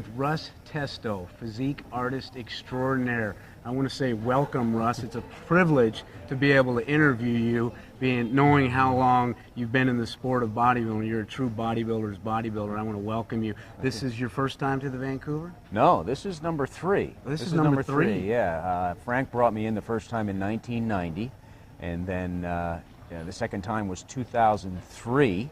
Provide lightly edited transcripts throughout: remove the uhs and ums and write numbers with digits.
with Russ Testo, physique artist extraordinaire. I want to say welcome, Russ. It's a privilege to be able to interview you, knowing how long you've been in the sport of bodybuilding. You're a true bodybuilder's bodybuilder. I want to welcome you. This is your first time to the Vancouver? No, this is number 3. This is number three? Yeah. Frank brought me in the first time in 1990, and then the second time was 2003,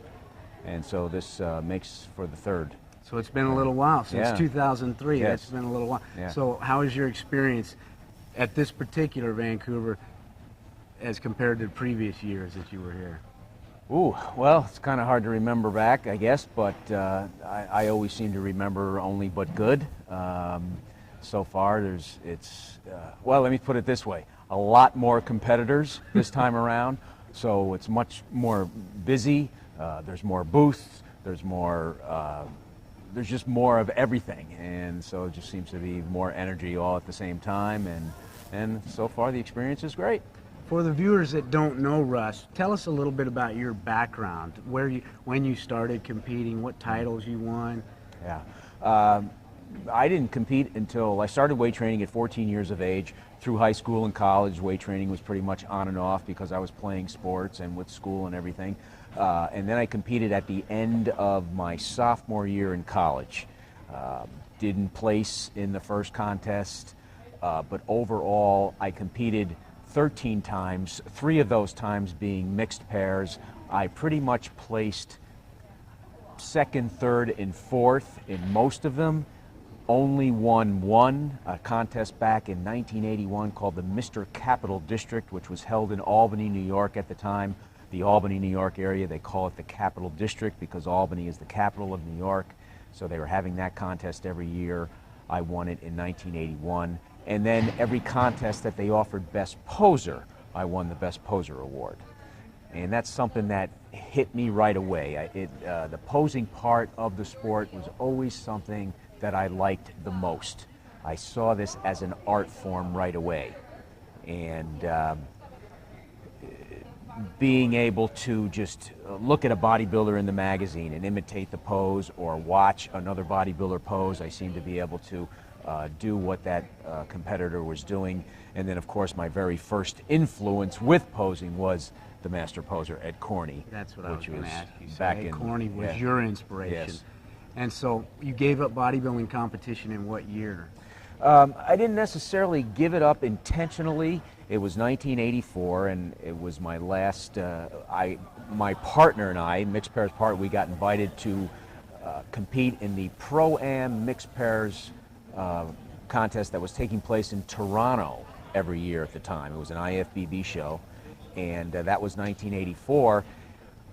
and so this makes for the third. So it's been a little while, since 2003. Yes. That's been a little while. Yeah. So how is your experience at this particular Vancouver as compared to previous years that you were here? Ooh, well, it's kind of hard to remember back, I guess, but I always seem to remember only but good. So far, well, let me put it this way. A lot more competitors this time around, so it's much more busy. There's more booths, there's just more of everything, and so it just seems to be more energy all at the same time, and so far the experience is great. For the viewers that don't know Russ, tell us a little bit about your background, when you started competing, what titles you won. Yeah, I didn't compete until I started weight training at 14 years of age. Through high school and college, weight training was pretty much on and off because I was playing sports and with school and everything. And then I competed at the end of my sophomore year in college. Didn't place in the first contest, but overall I competed 13 times, 3 of those times being mixed pairs. I pretty much placed second, third, and fourth in most of them. Only won one, a contest back in 1981 called the Mr. Capital District, which was held in Albany, New York at the time. The Albany, New York area, they call it the Capital District because Albany is the capital of New York. So they were having that contest every year. I won it in 1981. And then every contest that they offered Best Poser, I won the Best Poser award. And that's something that hit me right away. The posing part of the sport was always something that I liked the most. I saw this as an art form right away. And being able to just look at a bodybuilder in the magazine and imitate the pose or watch another bodybuilder pose, I seemed to be able to do what that competitor was doing. And then, of course, my very first influence with posing was the master poser, Ed Corney. That's what I was going to ask you. So Back Ed in, Corney was your inspiration. Yes. And so you gave up bodybuilding competition in what year? I didn't necessarily give it up intentionally. It was 1984, and it was my last. My partner and I, mixed pairs partner, we got invited to compete in the Pro-Am mixed pairs contest that was taking place in Toronto every year at the time. It was an IFBB show, and that was 1984.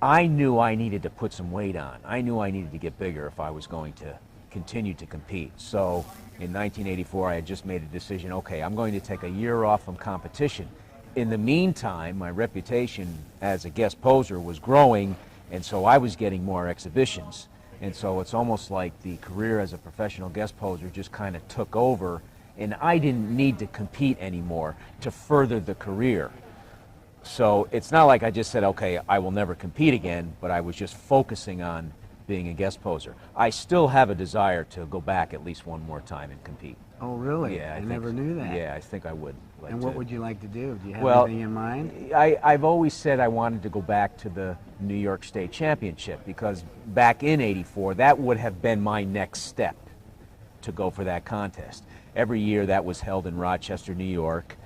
I knew I needed to put some weight on. I knew I needed to get bigger if I was going to continue to compete. So in 1984, I had just made a decision, okay, I'm going to take a year off from competition. In the meantime, my reputation as a guest poser was growing, and so I was getting more exhibitions. And so it's almost like the career as a professional guest poser just kind of took over, and I didn't need to compete anymore to further the career. So it's not like I just said, okay, I will never compete again, but I was just focusing on being a guest poser. I still have a desire to go back at least one more time and compete. Oh, really? Yeah, I never knew that. Yeah, I think I would like And to. what would you like to do? Do you have Well, anything in mind? I've always said I wanted to go back to the New York State Championship because back in '84, that would have been my next step to go for that contest. Every year that was held in Rochester, New York.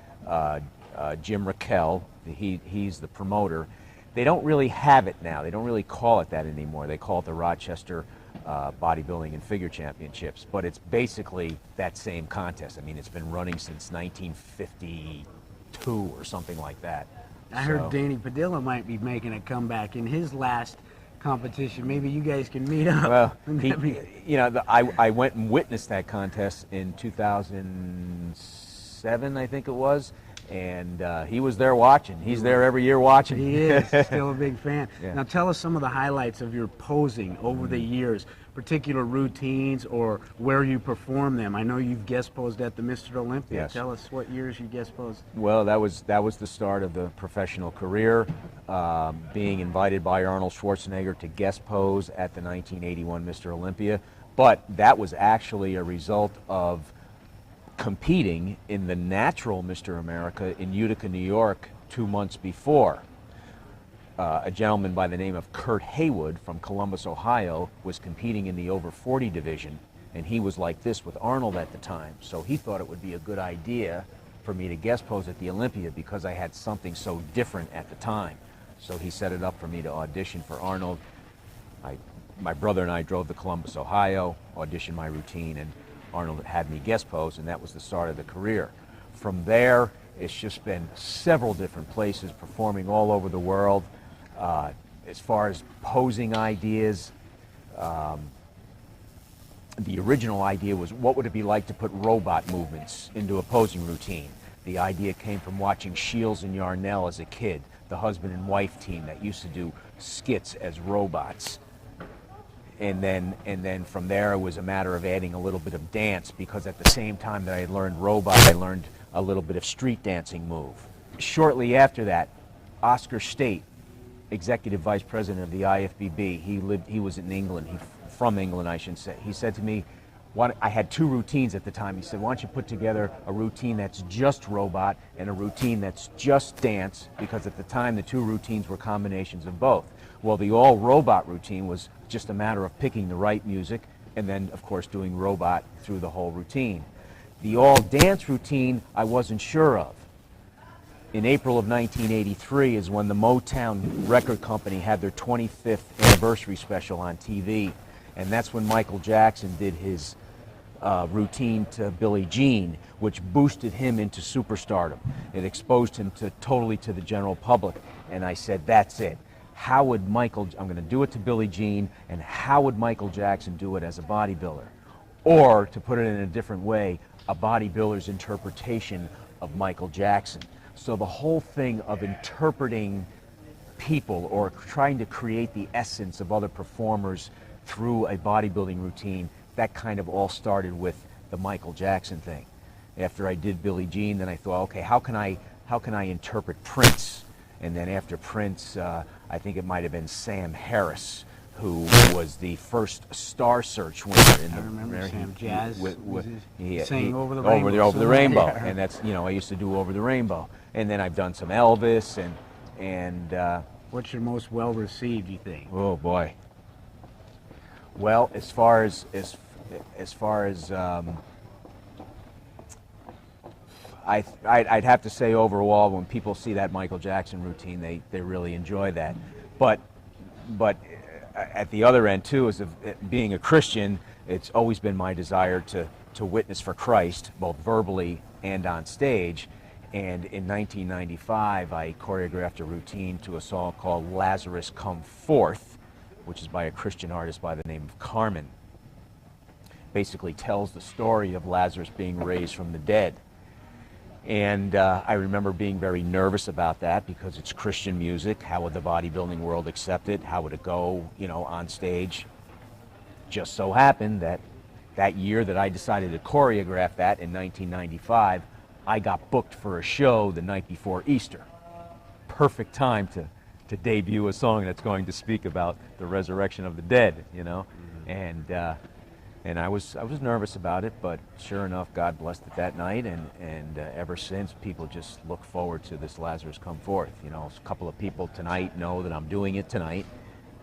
Jim Raquel, he's the promoter. They don't really have it now. They don't really call it that anymore. They call it the Rochester Bodybuilding and Figure Championships, but it's basically that same contest. I mean, it's been running since 1952 or something like that. I heard Danny Padilla might be making a comeback in his last competition. Maybe you guys can meet up. Well, I went and witnessed that contest in 2007, I think it was. And he was there watching. He's there every year watching. He is still a big fan. Yeah. Now tell us some of the highlights of your posing over the years, particular routines or where you perform them. I know you've guest posed at the Mr. Olympia. Yes. Tell us what years you guest posed. Well, that was the start of the professional career. Being invited by Arnold Schwarzenegger to guest pose at the 1981 Mr. Olympia But that was actually a result of competing in the natural Mr. America in Utica, New York 2 months before. A gentleman by the name of Kurt Haywood from Columbus, Ohio, was competing in the over 40 division, and he was like this with Arnold at the time. So he thought it would be a good idea for me to guest pose at the Olympia because I had something so different at the time. So he set it up for me to audition for Arnold. My brother and I drove to Columbus, Ohio, auditioned my routine, and Arnold had me guest pose, and that was the start of the career. From there, it's just been several different places, performing all over the world. As far as posing ideas, the original idea was, what would it be like to put robot movements into a posing routine? The idea came from watching Shields and Yarnell as a kid, the husband and wife team that used to do skits as robots. And then from there, it was a matter of adding a little bit of dance, because at the same time that I had learned robot, I learned a little bit of street dancing move. Shortly after that, Oscar State, executive vice president of the IFBB, he was in England, from England, I should say. He said to me, I had 2 routines at the time. He said, why don't you put together a routine that's just robot and a routine that's just dance, because at the time the 2 routines were combinations of both. Well, the all robot routine was just a matter of picking the right music and then, of course, doing robot through the whole routine. The all dance routine I wasn't sure of. In April of 1983 is when the Motown record company had their 25th anniversary special on TV, and that's when Michael Jackson did his routine to Billie Jean, which boosted him into superstardom. It exposed him totally to the general public, and I said, that's it. I'm going to do it to Billie Jean, and how would Michael Jackson do it as a bodybuilder? Or, to put it in a different way, a bodybuilder's interpretation of Michael Jackson. So the whole thing of interpreting people or trying to create the essence of other performers through a bodybuilding routine, that kind of all started with the Michael Jackson thing. After I did Billie Jean, then I thought, okay, how can I interpret Prince? And then after Prince, I think it might have been Sam Harris, who was the first Star Search winner in the remember Sam Jazz. He sang Over the Rainbow. Over the Rainbow, Yeah. and that's, I used to do Over the Rainbow, and then I've done some Elvis and. What's your most well received, you think? Oh boy. Well, as far as I'd have to say overall, when people see that Michael Jackson routine, they really enjoy that. But at the other end too, as of being a Christian, it's always been my desire to witness for Christ, both verbally and on stage. And in 1995, I choreographed a routine to a song called Lazarus Come Forth, which is by a Christian artist by the name of Carmen. Basically tells the story of Lazarus being raised from the dead. And I remember being very nervous about that because it's Christian music. How would the bodybuilding world accept it? How would it go, on stage? Just so happened that year that I decided to choreograph that in 1995, I got booked for a show the night before Easter. Perfect time to debut a song that's going to speak about the resurrection of the dead, And I was nervous about it, but sure enough, God blessed it that night, and ever since, people just look forward to this Lazarus Come Forth. A couple of people tonight know that I'm doing it tonight,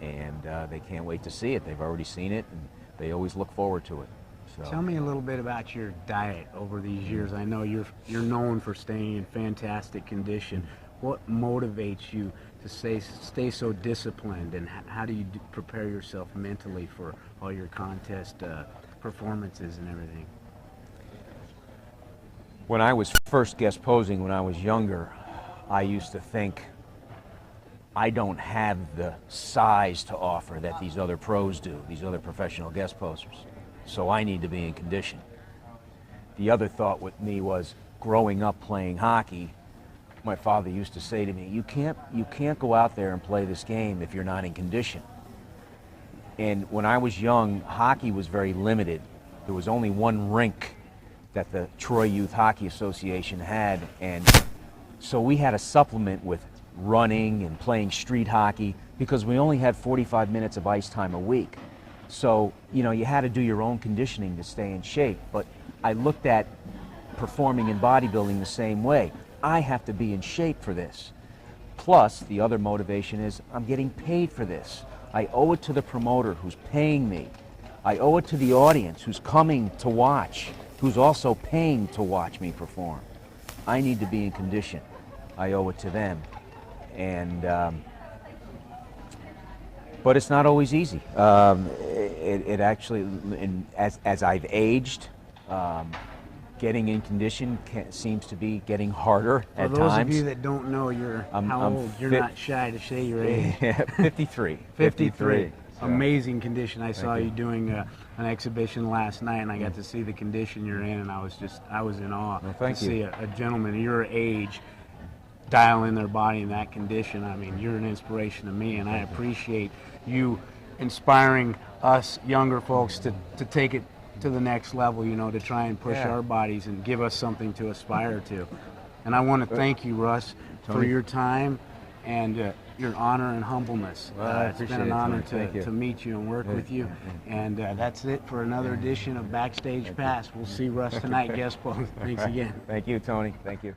and they can't wait to see it. They've already seen it, and they always look forward to it. So. Tell me a little bit about your diet over these years. I know you're known for staying in fantastic condition. What motivates you to stay so disciplined, and how do you prepare yourself mentally for all your contest performances and everything? When I was first guest posing when I was younger, I used to think, I don't have the size to offer that these other pros do, these other professional guest posers, so I need to be in condition. The other thought with me was, growing up playing hockey, my father used to say to me, you can't go out there and play this game if you're not in condition. And when I was young, hockey was very limited. There was only one rink that the Troy Youth Hockey Association had, and so we had to supplement with running and playing street hockey because we only had 45 minutes of ice time a week. So, you know, you had to do your own conditioning to stay in shape. But I looked at performing in bodybuilding the same way. I have to be in shape for this. Plus, the other motivation is I'm getting paid for this. I owe it to the promoter who's paying me. I owe it to the audience who's coming to watch, who's also paying to watch me perform. I need to be in condition. I owe it to them. And but it's not always easy. It actually, as I've aged, getting in condition seems to be getting harder at times. For those of you that don't know, how old? You're not shy to say your age. 53. 53. So. Amazing condition. I saw you doing an exhibition last night, and I got to see the condition you're in, and I was in awe. Well, thank to you. see a gentleman your age dial in their body in that condition. I mean, you're an inspiration to me, and I appreciate you inspiring us younger folks to take it to the next level, you know, to try and push our bodies and give us something to aspire to. And I want to thank you, Russ, for your time and your honor and humbleness. Well, it's been an honor to meet you and work with you. And that's it for another edition of Backstage Pass. We'll see Russ tonight, guest post. Thanks again. Thank you, Tony. Thank you.